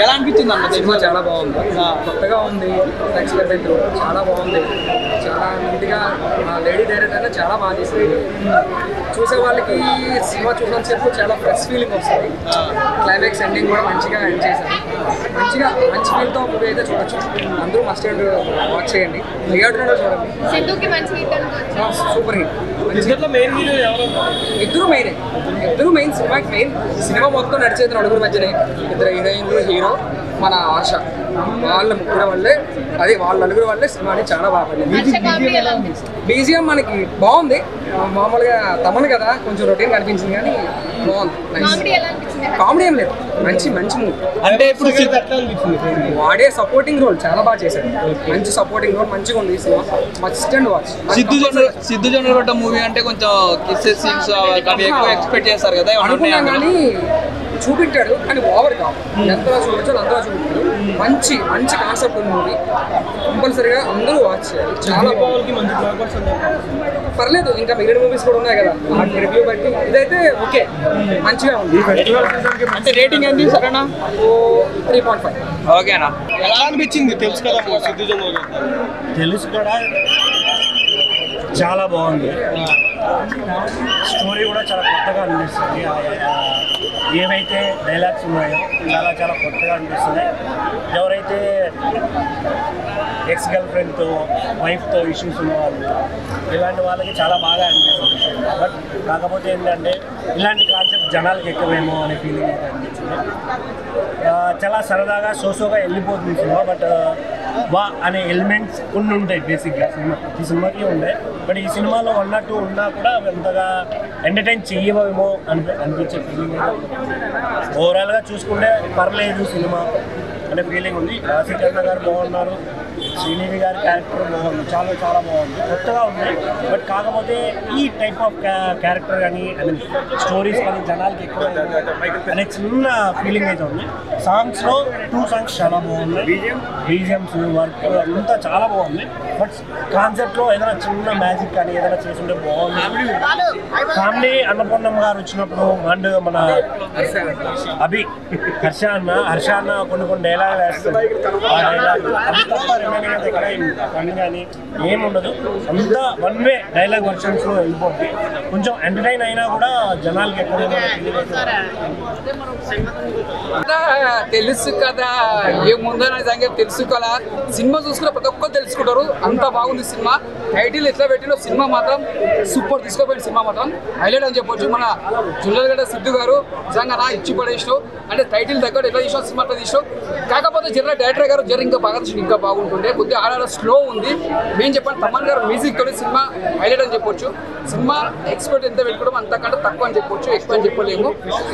ఎలా అనిపించింది అన్న సినిమా? చాలా బాగుంది, కొత్తగా ఉంది, ఎక్స్పెరిమెంట్ చాలా బాగుంది, చాలా నీట్గా లేడీ డైరెక్టర్ చాలా బాగా చేసింది. చూసే వాళ్ళకి సినిమా చూసినంతసేపు చాలా ఫ్రెష్ ఫీలింగ్ వస్తుంది. క్లైమాక్స్ ఎండింగ్ కూడా మంచిగా ఎండ్ చేశారు. మంచి ఫీల్తో మూవీ అయితే చూడొచ్చు. అందరూ మస్ట్ అండ్ వాచ్ చేయండి. థియేటర్లో చూడండి. Super hit. ఇద్దరు మెయిన్ సినిమాకి మెయిన్. సినిమా మొత్తం నడిచేది నలుగురు మధ్యనే. ఇద్దరు హీరోయిన్లు, హీరో, మన ఆశ, వాళ్ళ ముగ్గురు వల్లే, వాళ్ళ నలుగురు వల్లే సినిమాని చాలా బాగా పడింది. బీజిఎం మనకి బాగుంది. మామూలుగా తమను కదా కొంచెం రొటీన్ కనిపించింది కానీ బాగుంది. కామెడీ ఏం లేదు, మంచి మూవీ. అంటే ఇప్పుడు వాడే సపోర్టింగ్ రోల్ చాలా బాగా చేశాడు. మంచి సపోర్టింగ్ రోల్ మంచిగా ఉంది. Cinema must and watch. Siddhu Jonnalagadda movie అంటే కొంచెం కిస్సెస్ సీన్స్ అవి ఎక్కువ ఎక్స్పెక్ట్ చేస్తారు కదా, అనుకున్నాం కానీ చూపించాడు కానీ ఓవర్ కాదు. ఎంతలా చూపించాలో అంతలా చూపించాడు. మంచి కాన్సెప్ట్ ఉంది మూవీ. కంపల్సరీగా అందరూ వాచ్ చేయాలి. చాలా పర్లేదు, ఇంకా మిగిలిన మూవీస్ కూడా ఉన్నాయి కదా, వాటి రివ్యూ బట్టి ఇదైతే ఓకే, మంచిగా ఉంది. అంటే రేటింగ్ ఏంటి సరేనా? 3.5. ఓకేనా? ఎలా అనిపించింది? తెలుసు కదా సిద్ధు జొన్నలగడ్డ. తెలుసు కూడా, చాలా బాగుంది. స్టోరీ కూడా చాలా కొత్తగా అనిపిస్తుంది. ఏవైతే డైలాగ్స్ ఉన్నాయో చాలా కొత్తగా అనిపిస్తుంది. ఎవరైతే ఎక్స్ గర్ల్ ఫ్రెండ్తో, వైఫ్తో ఇష్యూస్ ఉన్నవాళ్ళు, ఇలాంటి వాళ్ళకి చాలా బాగా అనిపిస్తుంది. బట్ కాకపోతే ఏంటంటే ఇలాంటి కాన్సెప్ట్ జనాలకి ఎక్కువేమో అనే ఫీలింగ్ అయితే అనిపించింది. చాలా సరదాగా సోసోగా వెళ్ళిపోతుంది సినిమా. బట్ అనే ఎలిమెంట్స్ కొన్ని ఉంటాయి బేసిక్గా ఈ సినిమాకి ఉంటాయి. బట్ ఈ సినిమాలో 1 or 2 ఉన్నా కూడా అంతగా ఎంటర్టైన్ చేయవేమో అనిపించే ఫీలింగ్. ఓవరాల్గా చూసుకుంటే పర్లేదు సినిమా అనే ఫీలింగ్ ఉంది. రాజశేఖర్ గారు బాగున్నారు, శ్రీనిధి గారి క్యారెక్టర్ బాగుంది, చాలా బాగుంది, కొత్తగా ఉంది. బట్ కాకపోతే ఈ టైప్ ఆఫ్ క్యారెక్టర్ కానీ స్టోరీస్ కానీ జనాలకి ఎక్కువ అనే చిన్న ఫీలింగ్ అయితే ఉంది. సాంగ్స్లో 2 songs చాలా బాగుంది. బీజిఎమ్స్ వర్క్ అంతా చాలా బాగుంది. బట్ కాన్సెప్ట్లో ఏదైనా చిన్న మ్యాజిక్ కానీ ఏదైనా చేసుంటే బాగుంది. ఫ్యామిలీ అన్నపూర్ణమ్మ గారు వచ్చినప్పుడు అండ్ మన హర్ష అన్న కొన్ని డైలాగులు వేస్తారు. ఆ డైలాగ్ అది తప్ప రిమైనింగ్ దగ్గర కానీ ఏముండదు. అంతా 1 way డైలాగ్ వర్షన్స్లో వెళ్ళిపోతుంది. కొంచెం ఎంటర్టైన్ అయినా కూడా జనాలకి ఎక్కువ తెలుసు కదా, ఏముందో సంగతి తెలుసు కదా. సినిమా చూసుకున్న ప్రతి ఒక్కరు తెలుసుకుంటారు. అంత బాగుంది సినిమా. టైటిల్ ఎట్లా పెట్టినో సినిమా మాత్రం సూపర్ తీసుకుపోయిన సినిమా మాత్రం హైలైట్ అని చెప్పొచ్చు. మన జొన్నలగడ్డ సిద్ధు గారు నిజంగా ఇచ్చి పడేసినావు. అంటే టైటిల్ దగ్గర ఎట్లా తీసినావు సినిమా అట్లా తీసినావు. కాకపోతే డైరెక్టర్ గారు ఇంకా బాగా ఇంకా బాగుంటుండే. కొద్దిగా ఆడాడ స్లో ఉంది. మేము చెప్పాను తమన్ గారు మ్యూజిక్ తోటి సినిమా హైలైట్ అని చెప్పొచ్చు. సినిమా ఎక్స్పెక్ట్ ఎంత పెట్టుకోవడం అంతకంటే తక్కువ అని చెప్పొచ్చు, ఎక్కువ అని చెప్పలేము.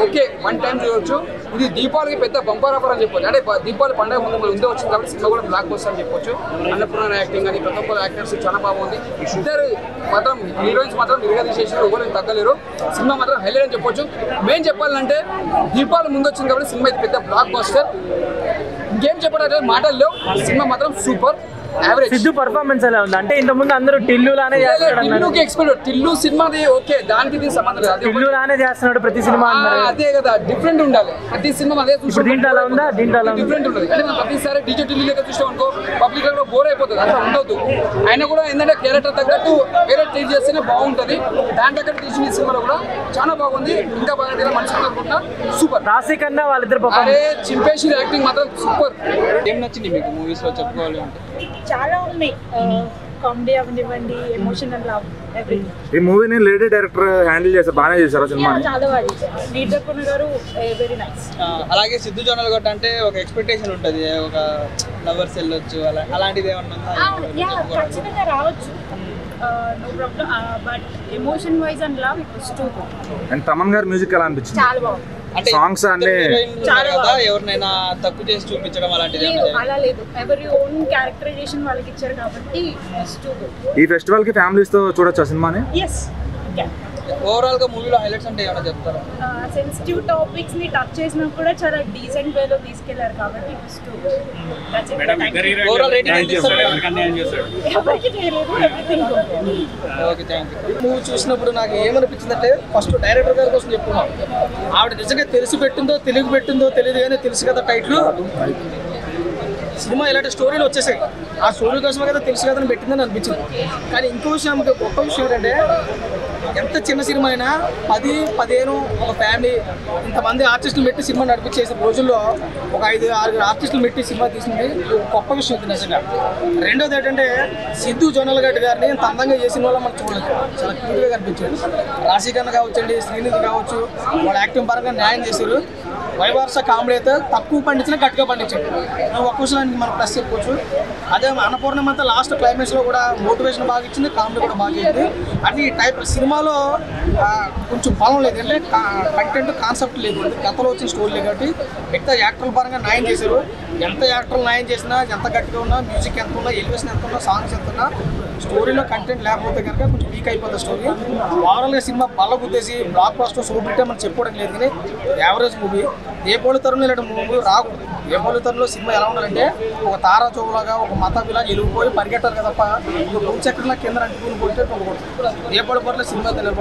ఓకే, 1 time చూడొచ్చు. ఇది దీపావళికి పెద్ద బంపర్ ఆఫర్ అని చెప్పొచ్చు. అంటే దీపావళి పండుగ ముందే వచ్చింది కాబట్టి సినిమా కూడా బ్లాక్ బస్టర్ అని చెప్పొచ్చు. అన్నపూర్ణ యాక్టింగ్ కానీ ప్రతి ఒక్కరు యాక్టర్స్ చాలా బాగుంది. ఇద్దరు మాత్రం హీరోయిన్స్ మాత్రం నిరగదీసేసారు, ఎవరు తగ్గలేరు. సినిమా మాత్రం హైలైట్ అని చెప్పొచ్చు. మేము చెప్పాలంటే దీపావళి ముందు వచ్చింది కాబట్టి సినిమా ఇది పెద్ద బ్లాక్ బస్టర్. ఇంకేం చెప్పడం మాటల్లో సినిమా మాత్రం సూపర్. సిద్ధు పర్ఫార్మెన్స్ ఎలా ఉంది? అంటే ఇంతకుముందు అందరూ టిల్లు లానే చేస్తున్నాడు. టిల్లు సినిమాది ఓకే, దానికి దీనికి సంబంధం లేదు. టిల్లు లానే చేస్తున్నాడు ప్రతి సినిమా. అదే కదా, డిఫరెంట్ ఉండాలి ప్రతి సినిమా. అదే దీంట్లో అలా ఉందా? దీంట్లో డిఫరెంట్ ఉంటుంది. అంటే మనం ప్రతిసారి డీజే టిల్లు లెక్క చూసాం అనుకో, పబ్లిక్ లో బోర్ అయిపోతుంది. అట్లా ఉండదు. ఆయన కూడా ఏంటంటే క్యారెక్టర్ తగ్గట్టు వేరే ట్రీట్ చేస్తేనే బాగుంటుంది. దాని దగ్గర తీసిన ఈ సినిమాలో కూడా చాలా బాగుంది. ఇంకా బాగా తీయాలి మంచిగా అనుకుంటున్నా. సూపర్. రాశికన్నా వాళ్ళిద్దరు చింపేసి యాక్టింగ్ మాత్రం సూపర్. ఏం నచ్చింది మీకు మూవీస్ లో చెప్పుకోవాలి అంటే? చాలా ఉన్నాయి. కామెడీ అవనివ్వండి, ఎమోషనల్ లవ్, ఎవ్రీథింగ్. ఈ మూవీని లేడీ డైరెక్టర్ హ్యాండిల్ చేశారు, బాగానే చేశారు సినిమా. చాలా బాగా చేశారు. నీటకున్న గారు వెరీ నైస్. అలాగే సిద్ధు జొన్నలగడ్డ అంటే ఒక ఎక్స్పెక్టేషన్ ఉంటుంది, ఒక లవర్స్ వెళ్ళొచ్చు అలాంటిది ఏమన్నా? ఖచ్చితంగా రావచ్చు, no problem. But emotion wise and love it was too good. And Thaman గారి మ్యూజిక్ ఎలా అనిపించింది? చాలా బాగుంది. అంటే సాంగ్స్ అన్ని ఎవరినైనా తక్కువ చేసి చూపించడం అలాంటిది అలా లేదు. ఎవరి ఓన్ క్యారెక్టరైజేషన్ వాళ్ళకి ఇచ్చారు కాబట్టి ఈ ఫెస్టివల్ కి ఫ్యామిలీస్ తో చూడొచ్చు సినిమాని. ఎస్. ఓవరాల్గా మూవీలో హైలైట్స్ అంటే ఏమైనా చెప్తారా? సెన్సిటివ్ టాపిక్స్ని టచ్ చేసినా కూడా చాలా డీసెంట్ వేలో తీసుకెళ్లారు కాబట్టి ఓవరాల్ రేటింగ్ ఎవరికి చేయలేదు everything. Okay, thank you. Movie చూసినప్పుడు నాకు ఏమనిపించిందంటే ఫస్ట్ డైరెక్టర్ గారి కోసం చెప్పుకున్నాం. ఆవిడ నిజంగా తెలిసి పెట్టిందో తెలియక పెట్టిందో తెలియదు కానీ తెలుసు కదా టైటిల్ సినిమా ఇలాంటి స్టోరీలు వచ్చేసాయి. ఆ స్టోరీ కోసమే కదా తెలుసు కదా అని పెట్టిందని అనిపించింది. కానీ ఇంకో విషయం గొప్ప విషయం ఏంటంటే ఎంత చిన్న సినిమా అయినా 10-15 ఒక ఫ్యామిలీ ఇంతమంది ఆర్టిస్టులు పెట్టి సినిమా నడిపించేసిన రోజుల్లో ఒక 5-6 ఆర్టిస్టులు పెట్టి సినిమా తీసింది గొప్ప విషయం ఇది నిజంగా. రెండోది ఏంటంటే సిద్ధు జొన్నలగడ్డ గారిని ఇంత అందంగా చేసిన వల్ల మనకు చూడలేదు, చాలా క్యూట్గా కనిపించాడు. రాశికన్న కావచ్చండి, శ్రీనిధి కావచ్చు, వాళ్ళ యాక్టింగ్ పరంగా న్యాయం చేశారు. వైవర్ష కామెడీ అయితే తక్కువ పండించినా గట్టిగా పండించాడు. ఒక్క విషయానికి మనం ప్లస్ చెప్పుకోవచ్చు. అదే అన్నపూర్ణం అంతా లాస్ట్ క్లైమాక్స్లో కూడా మోటివేషన్ బాగా ఇచ్చింది, కామెడీ కూడా బాగా ఇచ్చింది. అన్ని టైప్ సినిమాలో కొంచెం బలం లేదు, అంటే కంటెంట్ కాన్సెప్ట్ లేదు, గతంలో వచ్చిన స్టోరీ లేదు. కాబట్టి మిగతా యాక్టర్ల పరంగా న్యాయం చేశారు. ఎంత యాక్టర్లు న్యాయం చేసినా, ఎంత గట్టిగా ఉన్నా, మ్యూజిక్ ఎంత ఉన్నా, ఎలివేషన్ ఎంత ఉన్నా, సాంగ్స్ ఎంత ఉన్నా, స్టోరీలో కంటెంట్ లేకపోతే కనుక కొంచెం వీక్ అయిపోతుంది స్టోరీ. ఓవరాల్గా సినిమా బల్ల గుద్దేసి బ్లాక్ బస్టర్ సూపర్ హిట్ మనం చెప్పుకోవడం లేదు, కానీ యావరేజ్ మూవీ. ఏ పోలి తరంలో ఇలాంటి మూవీ రాకూడదు. ఏ పోలి తరంలో సినిమా ఎలా ఉండాలంటే ఒక తారా చౌలాగా, ఒక మతాబిలాగా వెళ్ళిపోయి పరిగెట్టారు కదప్ప భూచక్రంలో కింద అంటుకుని పోతే కొనుక్కోవచ్చు. ఏ పొడి పొరలో సినిమా తెలియదు.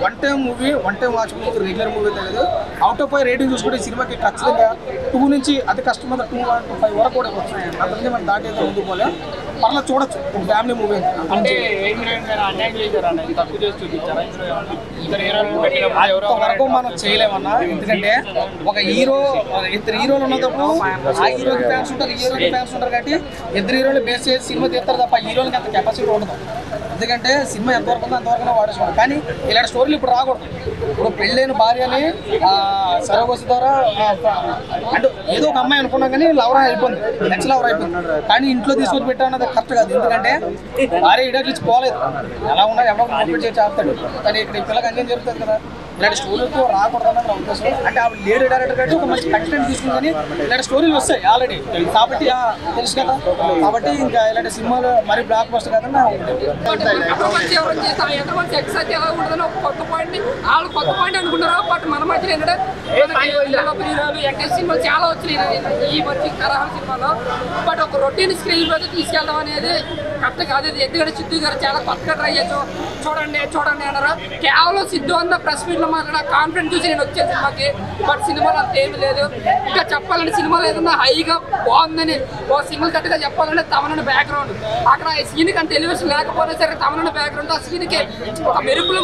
One time movie, one time watch movie, regular movie తెలియదు. అవుట్ ఆఫ్ 5 రేటింగ్ చూసుకుంటే ఈ సినిమాకి ఖచ్చితంగా 2 నుంచి అతి కష్టమైన 2-5 వరకు కూడా వస్తున్నాయి. అంతమంది మనం దాటేదో ముందుకు పోలే, పర్లేదు చూడొచ్చు. ఫ్యామిలీ మూవీ అంటే వరకు మనం చేయలేమన్నా. ఎందుకంటే ఒక హీరో, 2 హీరోలు ఉన్నప్పుడు ఆ హీరోకి ఫ్యాన్స్ ఉంటారు, ఈ హీరోకి ఫ్యాన్స్ ఉంటారు. కాబట్టి 2 హీరోలు బేస్ చేసి సినిమా తీస్తారు తప్ప హీరోలకి అంత కెపాసిటీ ఉండదు. ఎందుకంటే సినిమా ఎంతవరకు ఉందో అంతవరకు వాడేసుకోవాలి. కానీ ఇలాంటి స్టోరీలు ఇప్పుడు రాకూడదు. ఇప్పుడు పెళ్ళైన భార్యని సరోగసి ద్వారా అంటే ఏదో ఒక అమ్మాయి అనుకున్నాం కానీ లవర్ అయిపోయింది, నెక్స్ట్ లవర్ అయిపోయింది. కానీ ఇంట్లో తీసుకొచ్చి పెట్టామన్నది కరెక్ట్ కాదు. ఎందుకంటే భార్య ఇడకి ఇచ్చి పోలేదు, ఎలా ఉన్నా ఎవరో మోటివేట్ చేసి ఆపుతాడు. కానీ ఇక్కడ ఈ పిల్లకి అన్యం జరుగుతుంది కదా. ఇలాంటి స్టోరీలతో రాకూడదని నా ఉద్దేశం. అంటే ఆవిడ లేడీ డైరెక్టర్ కాబట్టి ఒక మంచి కంటెంట్ తీసుకుని కానీ ఇలాంటి స్టోరీలు వస్తాయి ఆల్రెడీ కాబట్టి తెలుసు కదా. కాబట్టి ఇంకా ఇలాంటి సినిమాలు మరీ బ్లాక్ బస్టర్ కాదని నా కొత్త పాయింట్ అనుకుంటారు. బట్ మన మధ్య ఏంటంటే సినిమాలు చాలా వచ్చినాయి ఈ మధ్య తరహా సినిమాలో. బట్ ఒక రొటీన్ స్క్రీన్ మీద తీసుకెళ్ళడం అనేది కరెక్ట్ కాదు. ఎందుకంటే సిద్ధు గారు చాలా కొత్తగా ట్రై చేసాం. చూడండి అన్నారు. కేవలం సిద్ధు అన్న ప్రెస్ మీట్ లో మాట్లాడిన కాన్ఫిడెంట్ చూసి నేను వచ్చే సినిమాకి. బట్ సినిమాలో అంత ఏమి లేదు. ఇంకా చెప్పాలంటే సినిమాలో ఏదన్నా హైగా బాగుందని ఓ సింగిల్ కట్గా చెప్పాలంటే తమనన్న బ్యాక్గ్రౌండ్, అక్కడ సీన్కి అంత ఎలివేషన్ లేకపోయినా సరే తమనన్న బ్యాక్గ్రౌండ్ ఆ సీన్కి ఒక మెరుపులు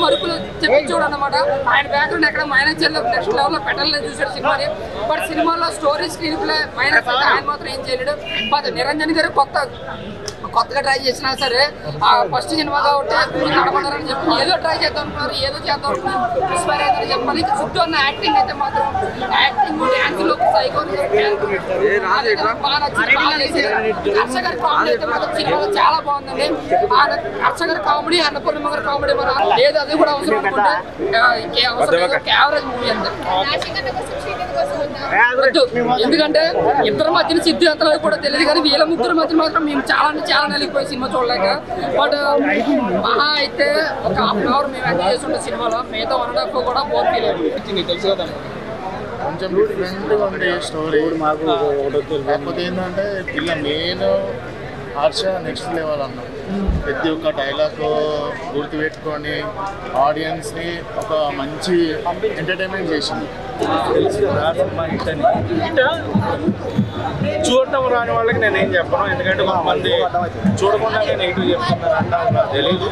చెప్పించోడు అనమాట. ఆయన బ్యాక్గ్రౌండ్ ఎక్కడ మైనస్ చేయలేదు, నెక్స్ట్ లెవెల్లో పెట్టాలని చూసాడు సినిమాని. బట్ సినిమాలో స్టోరీ స్క్రీన్ ప్లే మైనస్ ఆయన మాత్రం ఏం చేయలేడు. బట్ నిరంజన్ గారు కొత్తగా ట్రై చేసినా సరే ఫస్ట్ సినిమా కాబట్టి నడపడారని చెప్పి ఏదో ట్రై చేద్దాం అనుకున్నారు, ఏదో చేద్దాం అనుకున్నారు, ఇన్స్పైర్ అవుతారని చెప్పాలి. చుట్టూ ఉన్న యాక్టింగ్ అయితే మాత్రం యాక్టింగ్ డ్యాన్స్ లో సైకో బాగా నచ్చింది. హర్ష గారి కామెడీ అయితే మాత్రం సినిమాలో చాలా బాగుందండి. హర్ష గారి కామెడీ, అన్నపూర్ణమ్మ గారి కామెడీ మన లేదు, అది కూడా అవసరం అనుకుంటే యావరేజ్ మూవీ అంతే. ఎందుకంటే ఇద్దరి మధ్యన సిద్ధు ఎంత కూడా తెలియదు, కానీ వీళ్ళ ముగ్గురు మధ్య మాత్రం మేము చాలా నలిగిపోయి సినిమా చూడలేక. బట్ మహా అయితే ఒక 1/2 అవర్ మేము ఎంజాయ్ చేస్తుండే సినిమాలో, మిగతా 1.5 కూడా బోర్ ఫీల్ అయ్యింది. తెలుసు కదా కొంచెం డిఫరెంట్గా ఉండే స్టోరీ. కాకపోతే ఏంటంటే ఇలా మెయిన్ హర్ష నెక్స్ట్ లెవెల్ అన్న. ప్రతి ఒక్క డైలాగ్ గుర్తుపెట్టుకొని ఆడియన్స్ని ఒక మంచి ఎంటర్టైన్మెంట్ చేసింది. తెలుసు కదా సినిమా హిట్ అని. హిట్ చూడటం రాని వాళ్ళకి నేను ఏం చెప్పను, ఎందుకంటే కొంతమంది చూడకుండానే నెగిటివ్ చెప్తున్నారంట, నాకు తెలియదు.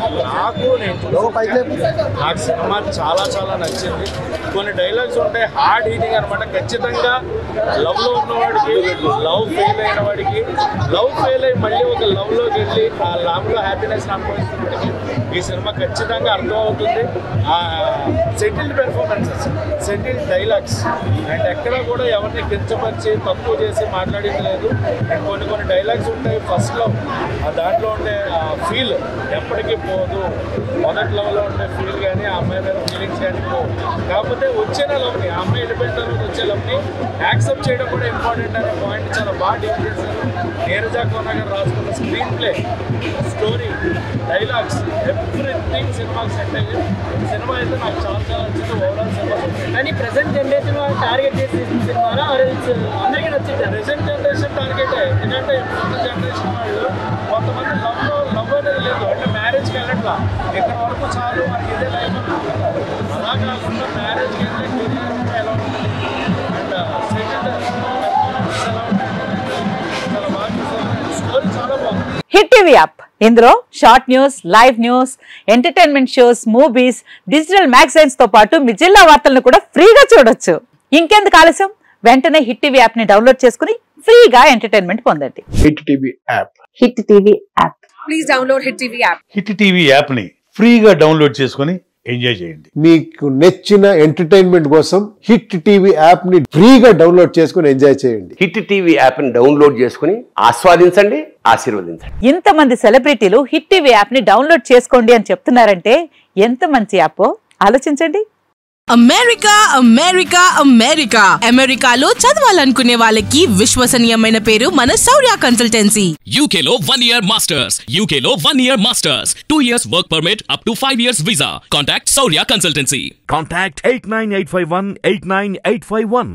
నాకు సినిమా చాలా నచ్చింది. కొన్ని డైలాగ్స్ ఉంటాయి హార్డ్ హీటింగ్ అనమాట. ఖచ్చితంగా లవ్లో ఉన్నవాడికి, లవ్ ఫెయిల్ అయిన వాడికి, లవ్ ఫెయిల్ అయ్యి మళ్ళీ ఒక లవ్లోకి వెళ్ళి ఆ లవ్లో హ్యాపీనెస్ అనుభవిస్తున్నవాడికి ఈ సినిమా ఖచ్చితంగా అర్థం అవుతుంది. Settled performances, settled dialogues, and ఎక్కడ కూడా ఎవరిని కించపరిచి తక్కువ చేసి మాట్లాడింది లేదు. అండ్ కొన్ని డైలాగ్స్ ఉంటాయి ఫస్ట్లో, దాంట్లో ఉండే ఫీల్ ఎప్పటికీ పోదు. మొదటి లవ్లో ఉండే ఫీల్ కానీ ఆ అమ్మాయి మీద ఫీలింగ్స్ కానీ పోవు. కాకపోతే వచ్చిన లవ్ని, ఆ అమ్మాయి వెళ్ళిపోయిన తర్వాత వచ్చే లవ్ని యాక్సెప్ట్ చేయడం కూడా ఇంపార్టెంట్ అనే పాయింట్ చాలా బాగా డీల్ చేశారు. నీరజ కోన గారు రాసుకున్న screen play, story, dialogues, everything సినిమాకి సెట్ అయ్యి సినిమా అయితే నాకు చాలా చాలా నచ్చింది. ఓవరాల్ సినిమా కానీ ప్రెసెంట్ జనరేషన్ టార్గెట్ చేసి సినిమానా అందరికీ నచ్చింది. ప్రెసెంట్ జనరేషన్ టార్గెటే. ఎందుకంటే ఇప్పుడు జనరేషన్ వాళ్ళు కొంతమంది లవ్ అనేది లేదు, అంటే మ్యారేజ్కి వెళ్ళట్లా, ఎక్కడ వరకు చాలు మనకి ఇదే లైఫ్ అనుకుంటున్నారు. అలా కాకుండా మ్యారేజ్కి వెళ్ళే కెరీర్ ఎలా ఉంటుంది అండ్ సెకండ్ ఎలా ఉంటుంది చాలా బాగా చూసారు. స్టోరీ చాలా బాగుంది. హిట్ టీవీ యాప్ ఇందులో short news, live news, entertainment shows, movies, digital magazines తో పాటు మీ జిల్లా వార్తలను కూడా ఫ్రీగా చూడొచ్చు. ఇంకెందుకు ఆలస్యం, వెంటనే హిట్ టీవీ యాప్ ని డౌన్లోడ్ చేసుకుని ఫ్రీగా ఎంటర్టైన్మెంట్ పొందండి. Hit TV app. Hit TV app. Please download hit TV app. Hit TV app ని ఫ్రీగా డౌన్లోడ్ చేసుకుని ఎంజాయ్ చేయండి. మీకు నచ్చిన ఎంటర్టైన్మెంట్ కోసం హిట్ టీవీ యాప్ ని ఫ్రీగా డౌన్లోడ్ చేసుకుని ఎంజాయ్ చేయండి. హిట్ టీవీ యాప్ ని డౌన్లోడ్ చేసుకుని ఆస్వాదించండి, ఆశీర్వదించండి. ఇంతమంది సెలబ్రిటీలు హిట్ టీవీ యాప్ ని డౌన్లోడ్ చేసుకోండి అని చెప్తున్నారంటే ఎంత మంచి యాప్ ఆలోచించండి. అమెరికా అమెరికా అమెరికా అమెరికాలో చదవాలనుకునే వాళ్ళకి విశ్వసనీయమైన పేరు మన శౌర్య కన్సల్టెన్సీ. UK లో 1 year masters, UK లో 1 year masters, 2 years work permit up to 5 years visa. Contact Shaurya Consultancy. Contact 89851 89851.